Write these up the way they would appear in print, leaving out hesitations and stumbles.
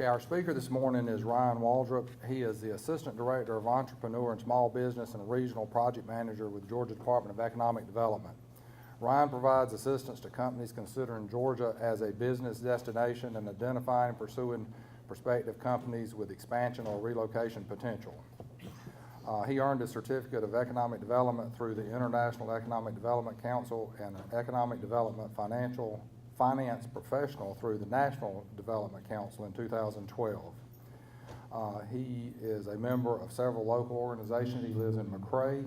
Okay, our speaker this morning is Ryan Waldrep. He is the Assistant Director of Entrepreneur and Small Business and a Regional Project Manager with Georgia Department of Economic Development. Ryan provides assistance to companies considering Georgia as a business destination and identifying and pursuing prospective companies with expansion or relocation potential. He earned a Certificate of Economic Development through the International Economic Development Council and an Economic Development Finance Professional through the National Development Council in 2012. He is a member of several local organizations. He lives in McRae,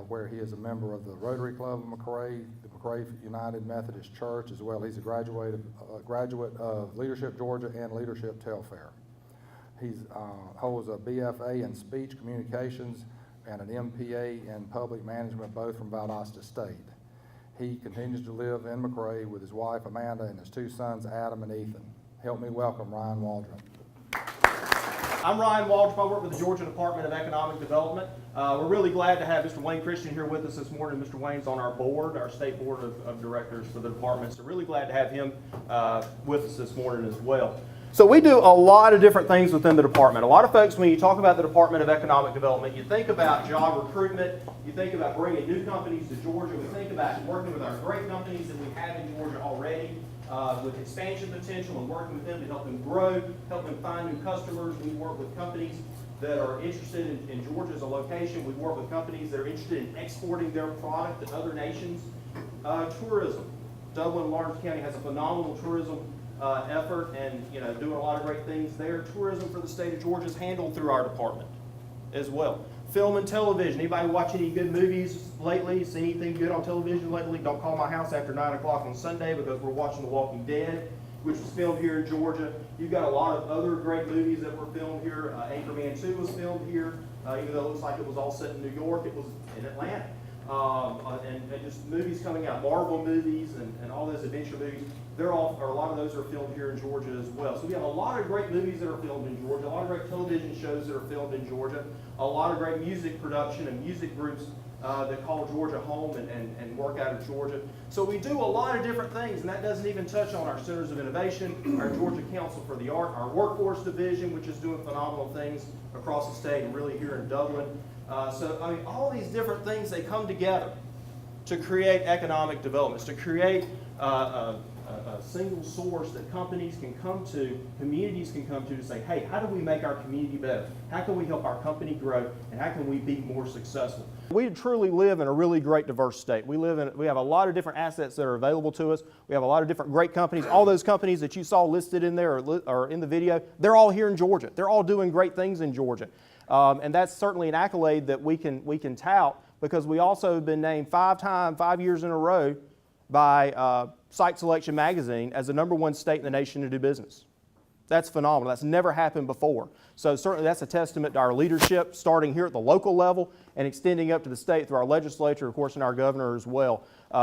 where he is a member of the Rotary Club of McRae, the McRae United Methodist Church, as well. He's a graduate of Leadership Georgia and Leadership Telfair. He holds a BFA in Speech Communications and an MPA in Public Management, both from Valdosta State. He continues to live in McRae with his wife Amanda and his two sons Adam and Ethan. Help me welcome Ryan Waldrep. I'm Ryan Waldrep. I work with the Georgia Department of Economic Development. We're really glad to have Mr. Wayne Christian here with us this morning. Mr. Wayne's on our board, our state board of directors for the department, so really glad to have him with us this morning as well. So we do a lot of different things within the department. A lot of folks, when you talk about the Department of Economic Development, you think about job recruitment, you think about bringing new companies to Georgia, we think about working with our great companies that we have in Georgia already with expansion potential and working with them to help them grow, help them find new customers. We work with companies that are interested in Georgia as a location. We work with companies that are interested in exporting their product to other nations. Tourism. Dublin and Lawrence County has a phenomenal tourism effort and doing a lot of great things there. Tourism for the state of Georgia is handled through our department as well. Film and television. Anybody watch any good movies lately? Seen anything good on television lately? Don't call my house after 9 o'clock on Sunday because we're watching The Walking Dead, which was filmed here in Georgia. You've got a lot of other great movies that were filmed here. Anchorman 2 was filmed here, even though it looks like it was all set in New York, it was in Atlanta. And just movies coming out, Marvel movies and all those adventure movies, a lot of those are filmed here in Georgia as well. So we have a lot of great movies that are filmed in Georgia, a lot of great television shows that are filmed in Georgia, a lot of great music production and music groups that call Georgia home and work out of Georgia. So we do a lot of different things, and that doesn't even touch on our centers of innovation, our Georgia Council for the Art, our workforce division, which is doing phenomenal things across the state and really here in Dublin. So I mean, all these different things, they come together to create economic developments, to create a single source that companies can come to, communities can come to say, hey, how do we make our community better? How can we help our company grow? And how can we be more successful? We truly live in a really great diverse state. We have a lot of different assets that are available to us. We have a lot of different great companies. All those companies that you saw listed in there or in the video, they're all here in Georgia. They're all doing great things in Georgia. And that's certainly an accolade that we can tout because we also have been named 5 years in a row by Site Selection Magazine as the #1 state in the nation to do business. That's phenomenal. That's never happened before. So certainly that's a testament to our leadership, starting here at the local level and extending up to the state through our legislature, of course, and our governor as well.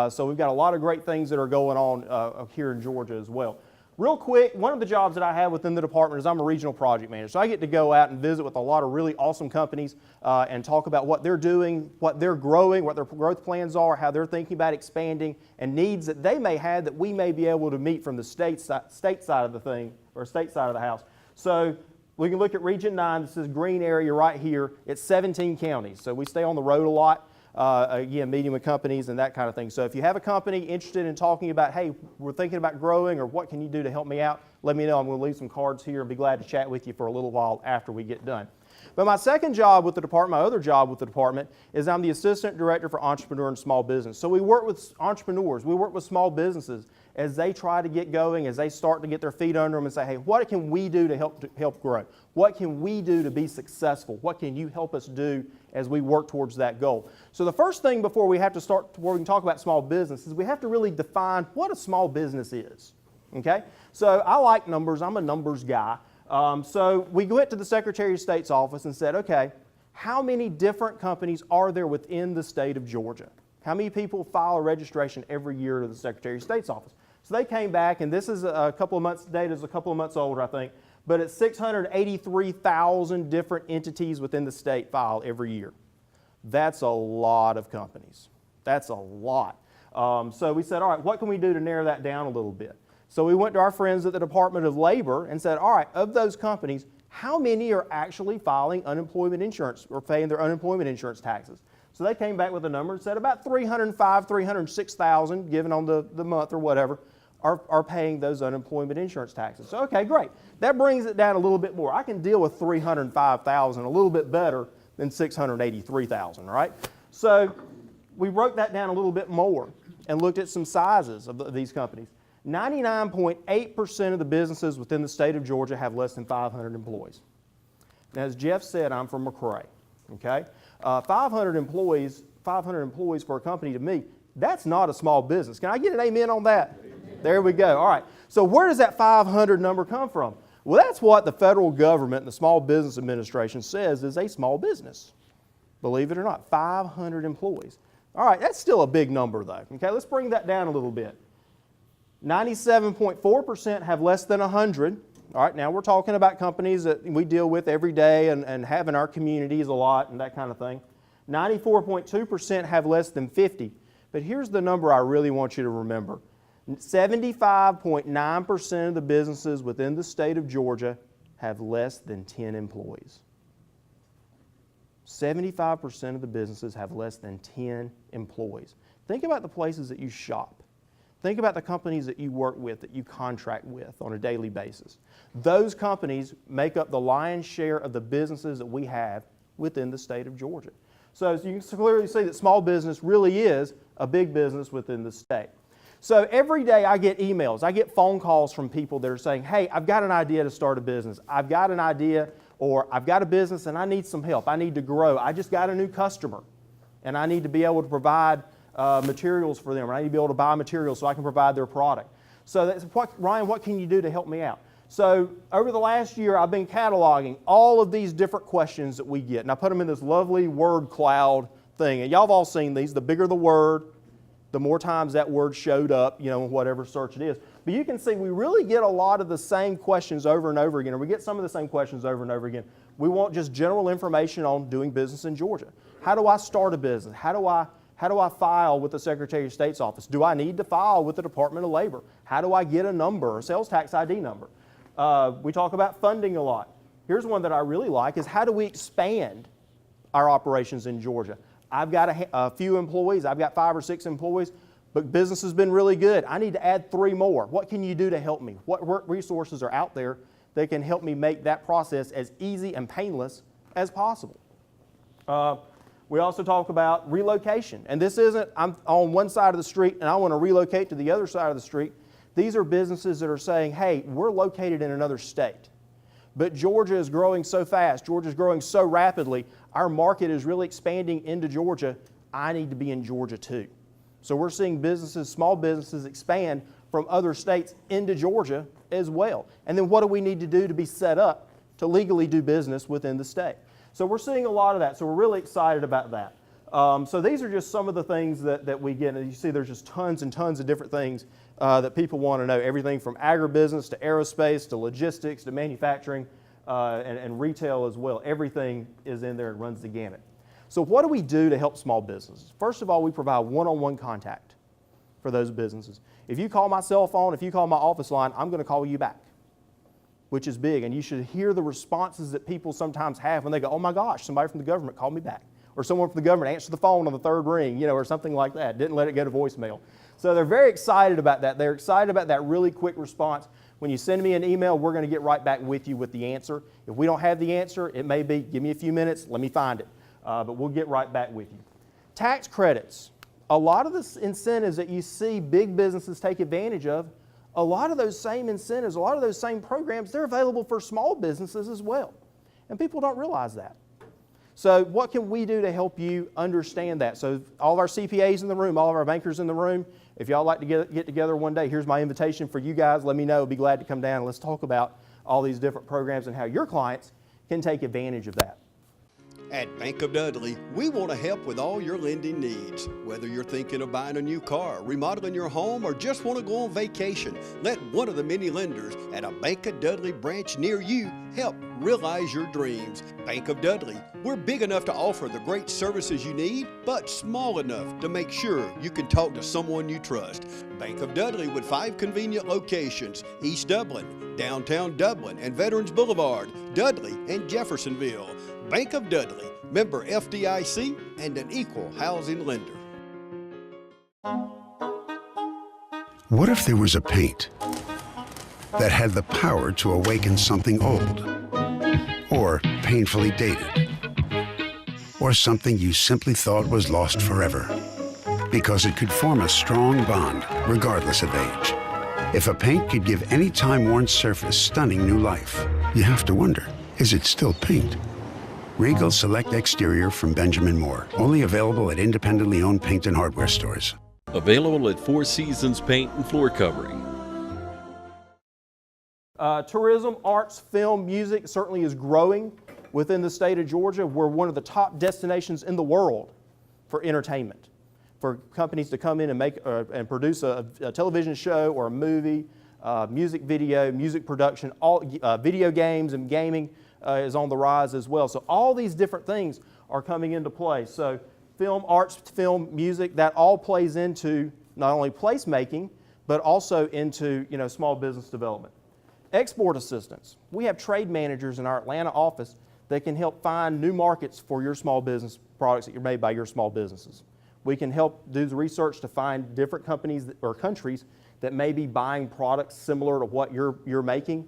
So we've got a lot of great things that are going on here in Georgia as well. Real quick, one of the jobs that I have within the department is I'm a regional project manager. So I get to go out and visit with a lot of really awesome companies and talk about what they're doing, what they're growing, what their growth plans are, how they're thinking about expanding, and needs that they may have that we may be able to meet from the state side of the thing, or state side of the house. So we can look at Region 9. This is green area right here. It's 17 counties. So we stay on the road a lot. Again, meeting with companies and that kind of thing. So if you have a company interested in talking about, hey, we're thinking about growing or what can you do to help me out, let me know. I'm going to leave some cards here and be glad to chat with you for a little while after we get done. But my second job with the department, my other job with the department, is I'm the Assistant Director for Entrepreneur and Small Business. So we work with entrepreneurs, we work with small businesses as they try to get going, as they start to get their feet under them and say, hey, what can we do to help grow? What can we do to be successful? What can you help us do as we work towards that goal? So the first thing before we can talk about small business is we have to really define what a small business is, okay? So I like numbers, I'm a numbers guy. So we went to the Secretary of State's office and said, okay, how many different companies are there within the state of Georgia? How many people file a registration every year to the Secretary of State's office? So they came back, and this is a couple of months, data is a couple of months older, I think, but it's 683,000 different entities within the state file every year. That's a lot of companies. That's a lot. So we said, all right, what can we do to narrow that down a little bit? So we went to our friends at the Department of Labor and said, all right, of those companies, how many are actually filing unemployment insurance or paying their unemployment insurance taxes? So they came back with a number and said about 305, 306,000, given on the month or whatever, are paying those unemployment insurance taxes. So, okay, great. That brings it down a little bit more. I can deal with 305,000 a little bit better than 683,000, right? So we broke that down a little bit more and looked at some sizes of these companies. 99.8% of the businesses within the state of Georgia have less than 500 employees. Now, as Jeff said, I'm from McRae, okay? 500 employees for a company to me, that's not a small business. Can I get an amen on that? There we go. All right. So where does that 500 number come from? Well, that's what the federal government and the Small Business Administration says is a small business. Believe it or not, 500 employees. All right, that's still a big number though. Okay, let's bring that down a little bit. 97.4% have less than 100. All right, now we're talking about companies that we deal with every day and have in our communities a lot and that kind of thing. 94.2% have less than 50. But here's the number I really want you to remember. 75.9% of the businesses within the state of Georgia have less than 10 employees. 75% of the businesses have less than 10 employees. Think about the places that you shop. Think about the companies that you work with, that you contract with on a daily basis. Those companies make up the lion's share of the businesses that we have within the state of Georgia. So as you can clearly see that small business really is a big business within the state. So every day I get emails, I get phone calls from people that are saying, hey, I've got an idea to start a business. I've got an idea, or I've got a business and I need some help. I need to grow. I just got a new customer and I need to be able to provide materials for them, or I need to be able to buy materials so I can provide their product. So that's Ryan, what can you do to help me out? So over the last year, I've been cataloging all of these different questions that we get, and I put them in this lovely word cloud thing. And y'all have all seen these. The bigger the word, the more times that word showed up, in whatever search it is. But you can see we really get a lot of the same questions over and over again, or we get some of the same questions over and over again. We want just general information on doing business in Georgia. How do I start a business? How do I file with the Secretary of State's office? Do I need to file with the Department of Labor? How do I get a number, a sales tax ID number? We talk about funding a lot. Here's one that I really like is how do we expand our operations in Georgia? I've got a few employees. I've got 5 or 6 employees, but business has been really good. I need to add 3 more. What can you do to help me? What resources are out there that can help me make that process as easy and painless as possible? We also talk about relocation. And this isn't, I'm on one side of the street and I want to relocate to the other side of the street. These are businesses that are saying, hey, we're located in another state, but Georgia is growing so fast. Georgia is growing so rapidly. Our market is really expanding into Georgia. I need to be in Georgia too. So we're seeing businesses, small businesses expand from other states into Georgia as well. And then what do we need to do to be set up to legally do business within the state? So we're seeing a lot of that. So we're really excited about that. So these are just some of the things that we get. And you see there's just tons and tons of different things that people want to know. Everything from agribusiness to aerospace to logistics to manufacturing and retail as well. Everything is in there and runs the gamut. So what do we do to help small businesses? First of all, we provide one-on-one contact for those businesses. If you call my cell phone, if you call my office line, I'm going to call you back, which is big. And you should hear the responses that people sometimes have when they go, oh my gosh, somebody from the government called me back. Or someone from the government answered the phone on the 3rd ring, or something like that. Didn't let it go to voicemail. So they're very excited about that. They're excited about that really quick response. When you send me an email, we're going to get right back with you with the answer. If we don't have the answer, it may be, give me a few minutes, let me find it. But we'll get right back with you. Tax credits. A lot of the incentives that you see big businesses take advantage of, a lot of those same incentives, a lot of those same programs, they're available for small businesses as well. And people don't realize that. So what can we do to help you understand that? So all of our CPAs in the room, all of our bankers in the room, if y'all like to get together one day, here's my invitation for you guys. Let me know. I'll be glad to come down and let's talk about all these different programs and how your clients can take advantage of that. At Bank of Dudley, we want to help with all your lending needs. Whether you're thinking of buying a new car, remodeling your home, or just want to go on vacation, let one of the many lenders at a Bank of Dudley branch near you help realize your dreams. Bank of Dudley, we're big enough to offer the great services you need, but small enough to make sure you can talk to someone you trust. Bank of Dudley with 5 convenient locations: East Dublin, downtown Dublin, and Veterans Boulevard, Dudley, and Jeffersonville. Bank of Dudley, member FDIC, and an equal housing lender. What if there was a paint that had the power to awaken something old, or painfully dated, or something you simply thought was lost forever, because it could form a strong bond regardless of age? If a paint could give any time-worn surface stunning new life, you have to wonder, is it still paint? Regal Select Exterior from Benjamin Moore. Only available at independently owned paint and hardware stores. Available at Four Seasons Paint and Floor Covering. Tourism, arts, film, music certainly is growing within the state of Georgia. We're one of the top destinations in the world for entertainment, for companies to come in and make and produce a television show or a movie, music video, music production, all video games and gaming is on the rise as well. So all these different things are coming into play. So film, arts, film, music, that all plays into not only placemaking, but also into small business development. Export assistance. We have trade managers in our Atlanta office that can help find new markets for your small business products that are made by your small businesses. We can help do the research to find different companies or countries that may be buying products similar to what you're making,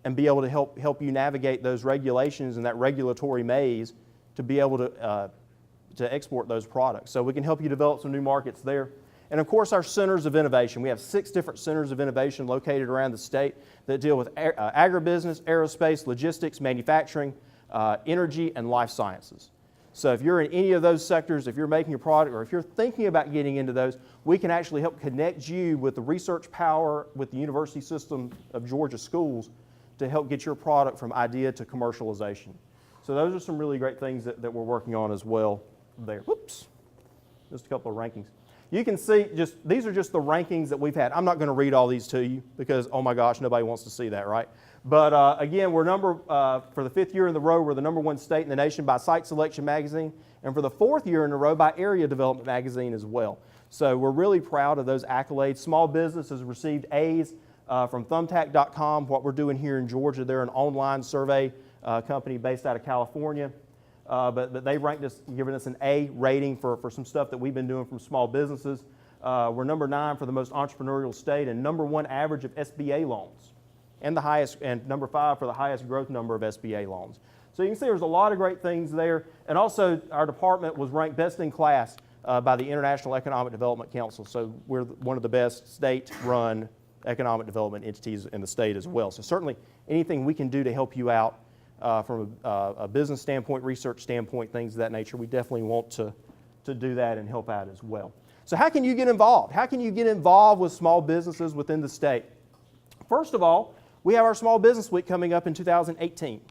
and be able to help you navigate those regulations and that regulatory maze to be able to export those products. So we can help you develop some new markets there. And of course, our centers of innovation. We have 6 different centers of innovation located around the state that deal with agribusiness, aerospace, logistics, manufacturing, energy, and life sciences. So if you're in any of those sectors, if you're making a product, or if you're thinking about getting into those, we can actually help connect you with the research power with the University System of Georgia schools to help get your product from idea to commercialization. So those are some really great things that we're working on as well there. Whoops, just a couple of rankings. You can see these are just the rankings that we've had. I'm not going to read all these to you because, oh my gosh, nobody wants to see that, right? But again, we're for the 5th year in a row, we're the #1 state in the nation by Site Selection Magazine, and for the 4th year in a row by Area Development Magazine as well. So we're really proud of those accolades. Small business has received A's from Thumbtack.com. What we're doing here in Georgia, they're an online survey company based out of California. But they ranked us, giving us an A rating for some stuff that we've been doing from small businesses. We're #9 for the most entrepreneurial state and #1 average of SBA loans, and #5 for the highest growth number of SBA loans. So you can see there's a lot of great things there. And also our department was ranked best in class by the International Economic Development Council. So we're one of the best state-run economic development entities in the state as well. So certainly anything we can do to help you out from a business standpoint, research standpoint, things of that nature, we definitely want to do that and help out as well. So how can you get involved? How can you get involved with small businesses within the state? First of all, we have our Small Business Week coming up in 2018.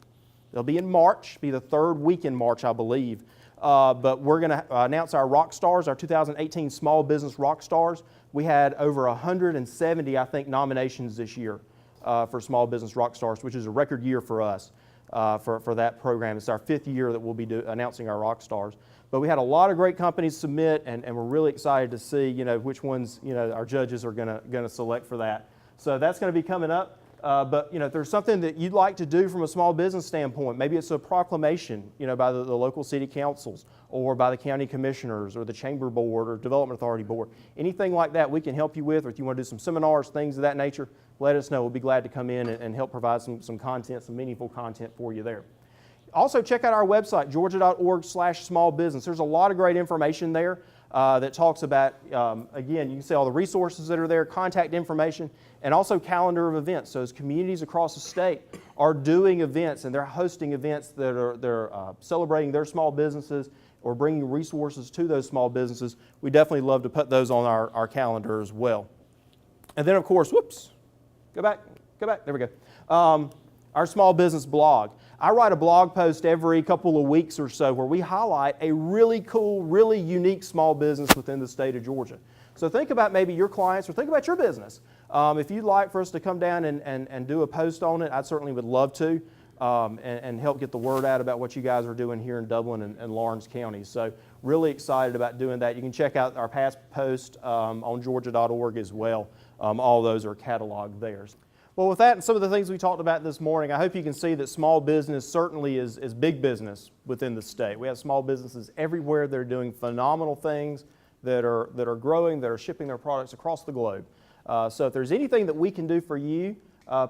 It'll be in March, be the 3rd week in March, I believe. But we're going to announce our rock stars, our 2018 Small Business Rock Stars. We had over 170, I think, nominations this year for Small Business Rock Stars, which is a record year for us. For that program. It's our 5th year that we'll be announcing our rock stars. But we had a lot of great companies submit, and we're really excited to see which ones our judges are going to select for that. So that's going to be coming up. But if there's something that you'd like to do from a small business standpoint, maybe it's a proclamation by the local city councils or by the county commissioners or the chamber board or development authority board, anything like that we can help you with. Or if you want to do some seminars, things of that nature, let us know. We'll be glad to come in and help provide some content, some meaningful content for you there. Also, check out our website, georgia.org/smallbusiness. There's a lot of great information there that talks about, again, you can see all the resources that are there, contact information, and also calendar of events. So as communities across the state are doing events and they're hosting events that are celebrating their small businesses or bringing resources to those small businesses, we definitely love to put those on our calendar as well. And then, of course, whoops, go back, there we go. Our small business blog. I write a blog post every couple of weeks or so where we highlight a really cool, really unique small business within the state of Georgia. So think about maybe your clients or think about your business. If you'd like for us to come down and do a post on it, I certainly would love to and help get the word out about what you guys are doing here in Dublin and Lawrence County. So really excited about doing that. You can check out our past posts on georgia.org as well. All those are cataloged there. Well, with that and some of the things we talked about this morning, I hope you can see that small business certainly is big business within the state. We have small businesses everywhere that are doing phenomenal things, that are growing, that are shipping their products across the globe. So if there's anything that we can do for you,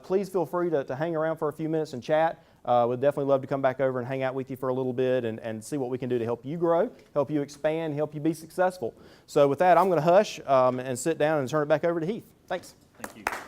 please feel free to hang around for a few minutes and chat. We'd definitely love to come back over and hang out with you for a little bit and see what we can do to help you grow, help you expand, help you be successful. So with that, I'm going to hush and sit down and turn it back over to Heath. Thanks. Thank you.